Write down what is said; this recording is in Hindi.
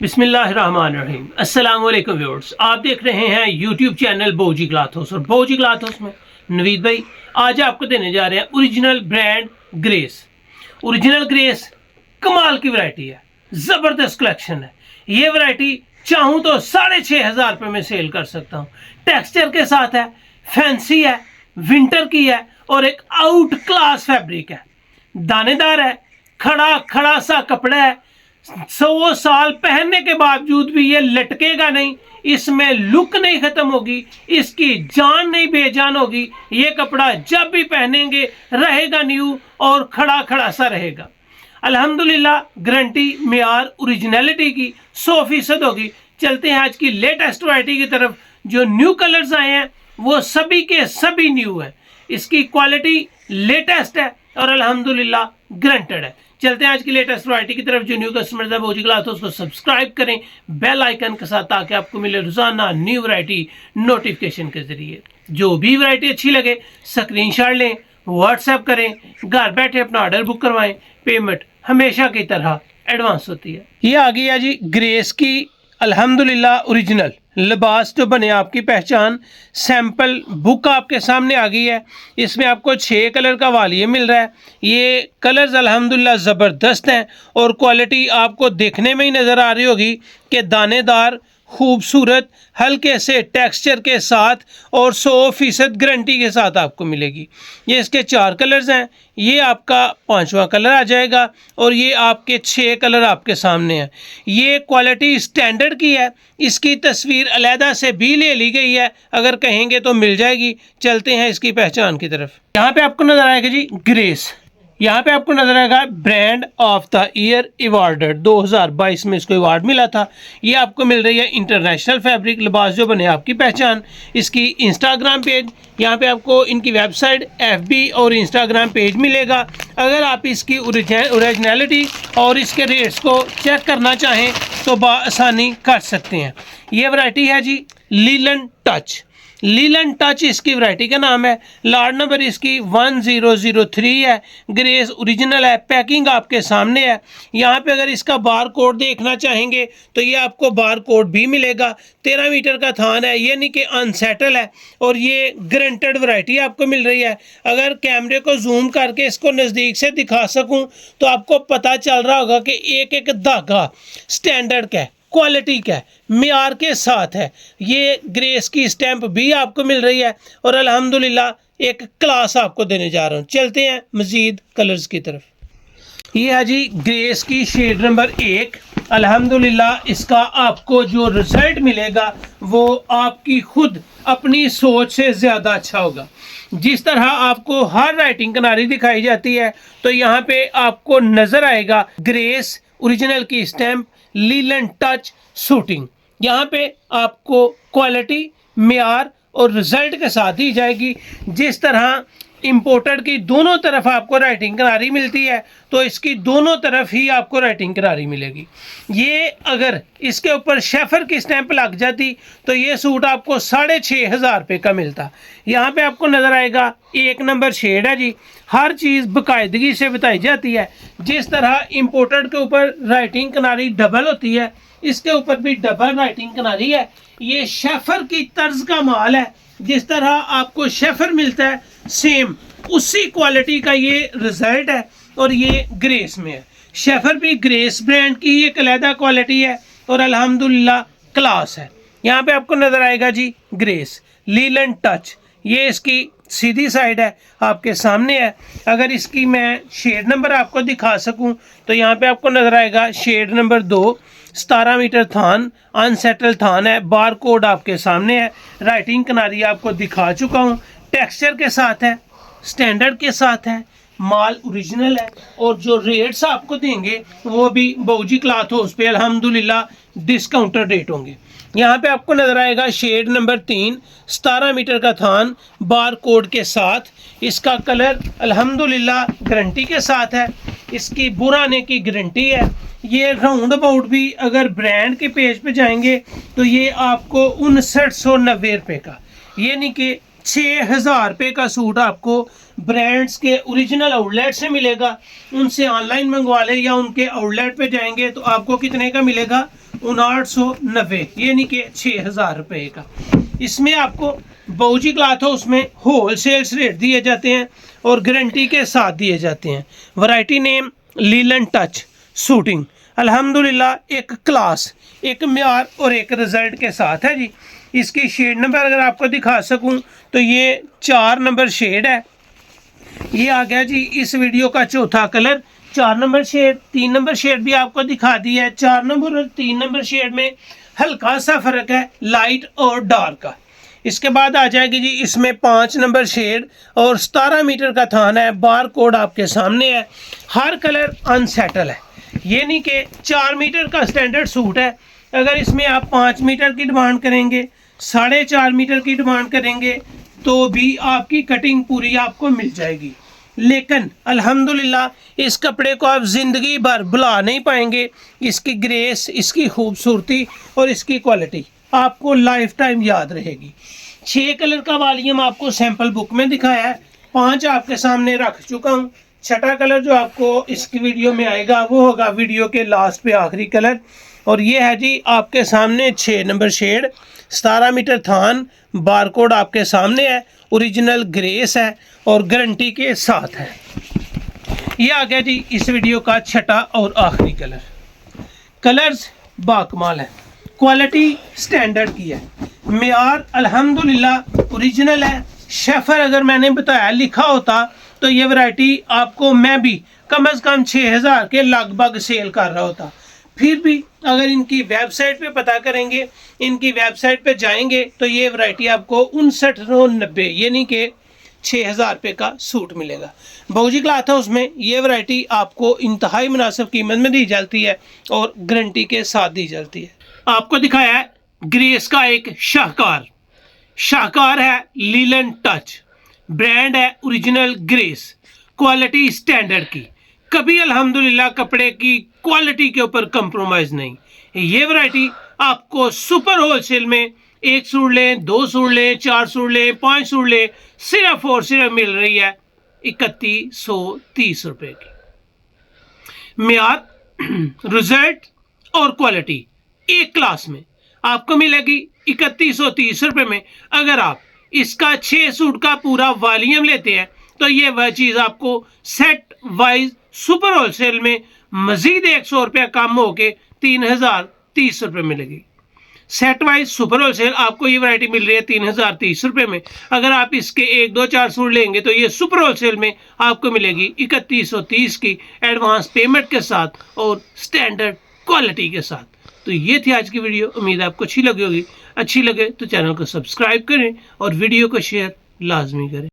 बिस्मिल्लाहिर्रहमानिर्रहीम। अस्सलाम वालेकुम व्यूअर्स, आप देख रहे हैं यूट्यूब चैनल बोजी क्लॉथ हाउस और बोजी क्लॉथ हाउस में नवीद भाई आज आपको देने जा रहे हैं original brand grace. Original grace कमाल की वैरायटी है, ज़बरदस्त कलेक्शन है। ये वैरायटी चाहूँ तो 6,500 रुपये में सेल कर सकता हूँ। टेक्सचर के साथ है, फैंसी है, विंटर की है और एक आउट क्लास फैब्रिक है। दानेदार है, खड़ा खड़ा सा कपड़ा है। 100 साल पहनने के बावजूद भी ये लटकेगा नहीं, इसमें लुक नहीं खत्म होगी, इसकी जान नहीं बेजान होगी। ये कपड़ा जब भी पहनेंगे रहेगा न्यू और खड़ा खड़ा सा रहेगा। अल्हम्दुलिल्लाह गारंटी मेयार ओरिजिनलिटी की 100% होगी। चलते हैं आज की लेटेस्ट वैरायटी की तरफ। जो न्यू कलर्स आए हैं वो सभी के सभी न्यू हैं। इसकी क्वालिटी लेटेस्ट है और अल्हम्दुलिल्लाह गारंटेड है। चलते हैं आज की लेटेस्ट वैरायटी की तरफ। जो न्यू कस्टमर्स है बोजी क्लॉथ उसको सब्सक्राइब करें बेल आइकन के साथ, ताकि आपको मिले रोजाना न्यू वैरायटी नोटिफिकेशन के जरिए। जो भी वैरायटी अच्छी लगे स्क्रीनशॉट लें, व्हाट्सएप करें, घर बैठे अपना ऑर्डर बुक करवाएं। पेमेंट हमेशा की तरह एडवांस होती है। ये आ गई है जी ग्रेस की अल्हम्दुलिल्लाह ओरिजिनल लिबास जो बने आपकी पहचान। सैंपल बुक आपके सामने आ गई है। इसमें आपको 6 कलर का वालिए मिल रहा है। ये कलर्स अल्हम्दुलिल्लाह ज़बरदस्त हैं और क्वालिटी आपको देखने में ही नज़र आ रही होगी कि दानेदार, खूबसूरत, हल्के से टेक्सचर के साथ और 100% गारंटी के साथ आपको मिलेगी। ये इसके 4 कलर्स हैं, ये आपका 5वां कलर आ जाएगा और ये आपके 6 कलर आपके सामने हैं। ये क्वालिटी स्टैंडर्ड की है, इसकी तस्वीर अलहदा से भी ले ली गई है, अगर कहेंगे तो मिल जाएगी। चलते हैं इसकी पहचान की तरफ। यहाँ पे आपको नजर आएगा जी ग्रेस। यहाँ पे आपको नजर आएगा brand of the year awarded, 2022 में इसको अवार्ड मिला था। ये आपको मिल रही है इंटरनेशनल फैब्रिक लिबास जो बने आपकी पहचान। इसकी इंस्टाग्राम पेज, यहाँ पे आपको इनकी वेबसाइट, FB और इंस्टाग्राम पेज मिलेगा। अगर आप इसकी ओरिजिनलिटी और इसके रेट्स को चेक करना चाहें तो बआसानी कर सकते हैं। ये वैरायटी है जी लीलन टच। लीलन टच इसकी वैरायटी का नाम है। लार्ड नंबर इसकी 1003 है। ग्रेस ओरिजिनल है। पैकिंग आपके सामने है। यहाँ पे अगर इसका बार कोड देखना चाहेंगे तो ये आपको बार कोड भी मिलेगा। 13 मीटर का थान है, ये नहीं कि अनसेटल है और ये गारंटेड वैरायटी आपको मिल रही है। अगर कैमरे को जूम करके इसको नज़दीक से दिखा सकूँ तो आपको पता चल रहा होगा कि एक एक धागा स्टैंडर्ड का है, क्वालिटी का है, मियार के साथ है। ये ग्रेस की स्टैंप भी आपको मिल रही है और अल्हम्दुलिल्लाह एक क्लास आपको देने जा रहा हूँ। चलते हैं मजीद कलर्स की तरफ। ये है जी ग्रेस की शेड नंबर 1। अल्हम्दुलिल्लाह इसका आपको जो रिजल्ट मिलेगा वो आपकी खुद अपनी सोच से ज़्यादा अच्छा होगा। जिस तरह आपको हर राइटिंग किनारी दिखाई जाती है तो यहाँ पे आपको नज़र आएगा ग्रेस ओरिजिनल की स्टैंप, लीलन टच, शूटिंग। यहाँ पे आपको क्वालिटी, मियार और रिजल्ट के साथ दी जाएगी। जिस तरह इंपोर्टेड की दोनों तरफ आपको राइटिंग किनारी मिलती है तो इसकी दोनों तरफ ही आपको राइटिंग किनारी मिलेगी। ये अगर इसके ऊपर शेफर की स्टैंप लग जाती तो ये सूट आपको 6,500 रुपये का मिलता। यहाँ पे आपको नज़र आएगा 1 नंबर शेड है जी। हर चीज़ बाकायदगी से बताई जाती है। जिस तरह इंपोर्टेड के ऊपर राइटिंग किनारी डबल होती है, इसके ऊपर भी डबल राइटिंग किनारी है। ये शेफर की तर्ज का माल है। जिस तरह आपको शेफर मिलता है सेम उसी क्वालिटी का ये रिजल्ट है और ये ग्रेस में है। शेफर भी ग्रेस ब्रांड की एक अलहदा क्वालिटी है और अल्हम्दुलिल्लाह क्लास है। यहाँ पे आपको नज़र आएगा जी ग्रेस लीलन टच। ये इसकी सीधी साइड है, आपके सामने है। अगर इसकी मैं शेड नंबर आपको दिखा सकूं तो यहाँ पे आपको नज़र आएगा शेड नंबर 2। 17 मीटर थान, अनसेटल थान है। बार कोड आपके सामने है। राइटिंग किनारी आपको दिखा चुका हूँ। टेक्सचर के साथ है, स्टैंडर्ड के साथ है, माल ओरिजिनल है और जो रेट्स आपको देंगे वो भी बोजी क्लॉथ हाउस पे अल्हम्दुलिल्लाह डिस्काउंटेड रेट होंगे। यहाँ पे आपको नज़र आएगा शेड नंबर 3, 17 मीटर का थान, बार कोड के साथ। इसका कलर अल्हम्दुलिल्लाह गारंटी के साथ है। इसकी बुराने की गारंटी है। ये राउंड अबाउट भी अगर ब्रांड के पेज पे जाएंगे तो ये आपको 5990 रुपये का, ये नहीं कि 6,000 रुपये का सूट आपको ब्रांड्स के ओरिजिनल आउटलेट से मिलेगा। उनसे ऑनलाइन मंगवा ले या उनके आउटलेट पे जाएंगे तो आपको कितने का मिलेगा, 5990, यानी कि 6000 रुपये का। इसमें आपको बाऊजी क्लॉथ हाउस में होल सेल्स रेट दिए जाते हैं और गारंटी के साथ दिए जाते हैं। वैरायटी नेम लीलन टच सूटिंग, अल्हम्दुलिल्लाह एक क्लास, एक म्यार और एक रिजल्ट के साथ है जी। इसकी शेड नंबर अगर आपको दिखा सकूं तो ये 4 नंबर शेड है। ये आ गया जी इस वीडियो का चौथा colour, 4 number shade. 3 number shade भी आपको दिखा दी है। 4 नंबर और 3 नंबर शेड में हल्का सा फर्क है, लाइट और डार्क का। इसके बाद आ जाएगी जी इसमें 5 नंबर शेड और 17 मीटर का थान है। बार कोड आपके सामने है। हर कलर अनसेटल है, ये नहीं कि 4 मीटर का स्टैंडर्ड सूट है। अगर इसमें आप 5 मीटर की डिमांड करेंगे, 4.5 मीटर की डिमांड करेंगे तो भी आपकी कटिंग पूरी आपको मिल जाएगी। लेकिन अल्हम्दुलिल्लाह इस कपड़े को आप ज़िंदगी भर भुला नहीं पाएंगे। इसकी ग्रेस, इसकी खूबसूरती और इसकी क्वालिटी आपको लाइफ टाइम याद रहेगी। 6 कलर का वॉल्यूम आपको सैंपल बुक में दिखाया है, 5 आपके सामने रख चुका हूँ। छठा कलर जो आपको इसकी वीडियो में आएगा वो होगा वीडियो के लास्ट पे आखिरी कलर। और ये है जी आपके सामने 6 नंबर शेड, 17 मीटर थान, बारकोड आपके सामने है, ओरिजिनल ग्रेस है और गारंटी के साथ है। ये आ गया जी इस वीडियो का छठा और आखिरी कलर। कलर्स बाकमाल है, क्वालिटी स्टैंडर्ड की है, मेयार अल्हम्दुलिल्लाह ओरिजिनल है। शेफर अगर मैंने बताया लिखा होता तो ये वैरायटी आपको मैं भी कम से कम 6000 के लगभग सेल कर रहा होता। फिर भी अगर इनकी वेबसाइट पे पता करेंगे, इनकी वेबसाइट पे जाएंगे तो ये वैरायटी आपको 5990 यानी कि 6000 रुपये का सूट मिलेगा। बाऊजी क्लॉथ हाउस में ये वैरायटी आपको इंतहाई मुनासिब कीमत में दी जाती है और गारंटी के साथ दी जाती है। आपको दिखाया है ग्रेस का एक शाहकार है लीलन टच, ब्रांड है ओरिजिनल ग्रेस, क्वालिटी स्टैंडर्ड की। कभी अल्हम्दुलिल्लाह कपड़े की क्वालिटी के ऊपर कंप्रोमाइज़ नहीं। ये वैरायटी आपको सुपर होलसेल में 1 सूट लें, 2 सूट लें, 4 सूट लें, 5 सूट लें, सिर्फ और सिर्फ मिल रही है 3130 रुपये की। म्यार, रिजल्ट और क्वालिटी एक क्लास में आपको मिलेगी 3130 रुपये में। अगर आप इसका 6 सूट का पूरा वॉल्यूम लेते हैं तो ये वह चीज़ आपको सेट वाइज सुपर होलसेल में मजीद 100 रुपया कम होके 3030 रुपये मिलेगी। सेट वाइज सुपर होलसेल आपको ये वैरायटी मिल रही है 3030 रुपये में। अगर आप इसके 1, 2, 4 सूट लेंगे तो ये सुपर होलसेल में आपको मिलेगी 3130 की एडवांस पेमेंट के साथ और स्टैंडर्ड क्वालिटी के साथ। तो ये थी आज की वीडियो, उम्मीद आपको अच्छी लगी होगी। अच्छी लगे तो चैनल को सब्सक्राइब करें और वीडियो को शेयर लाजमी करें।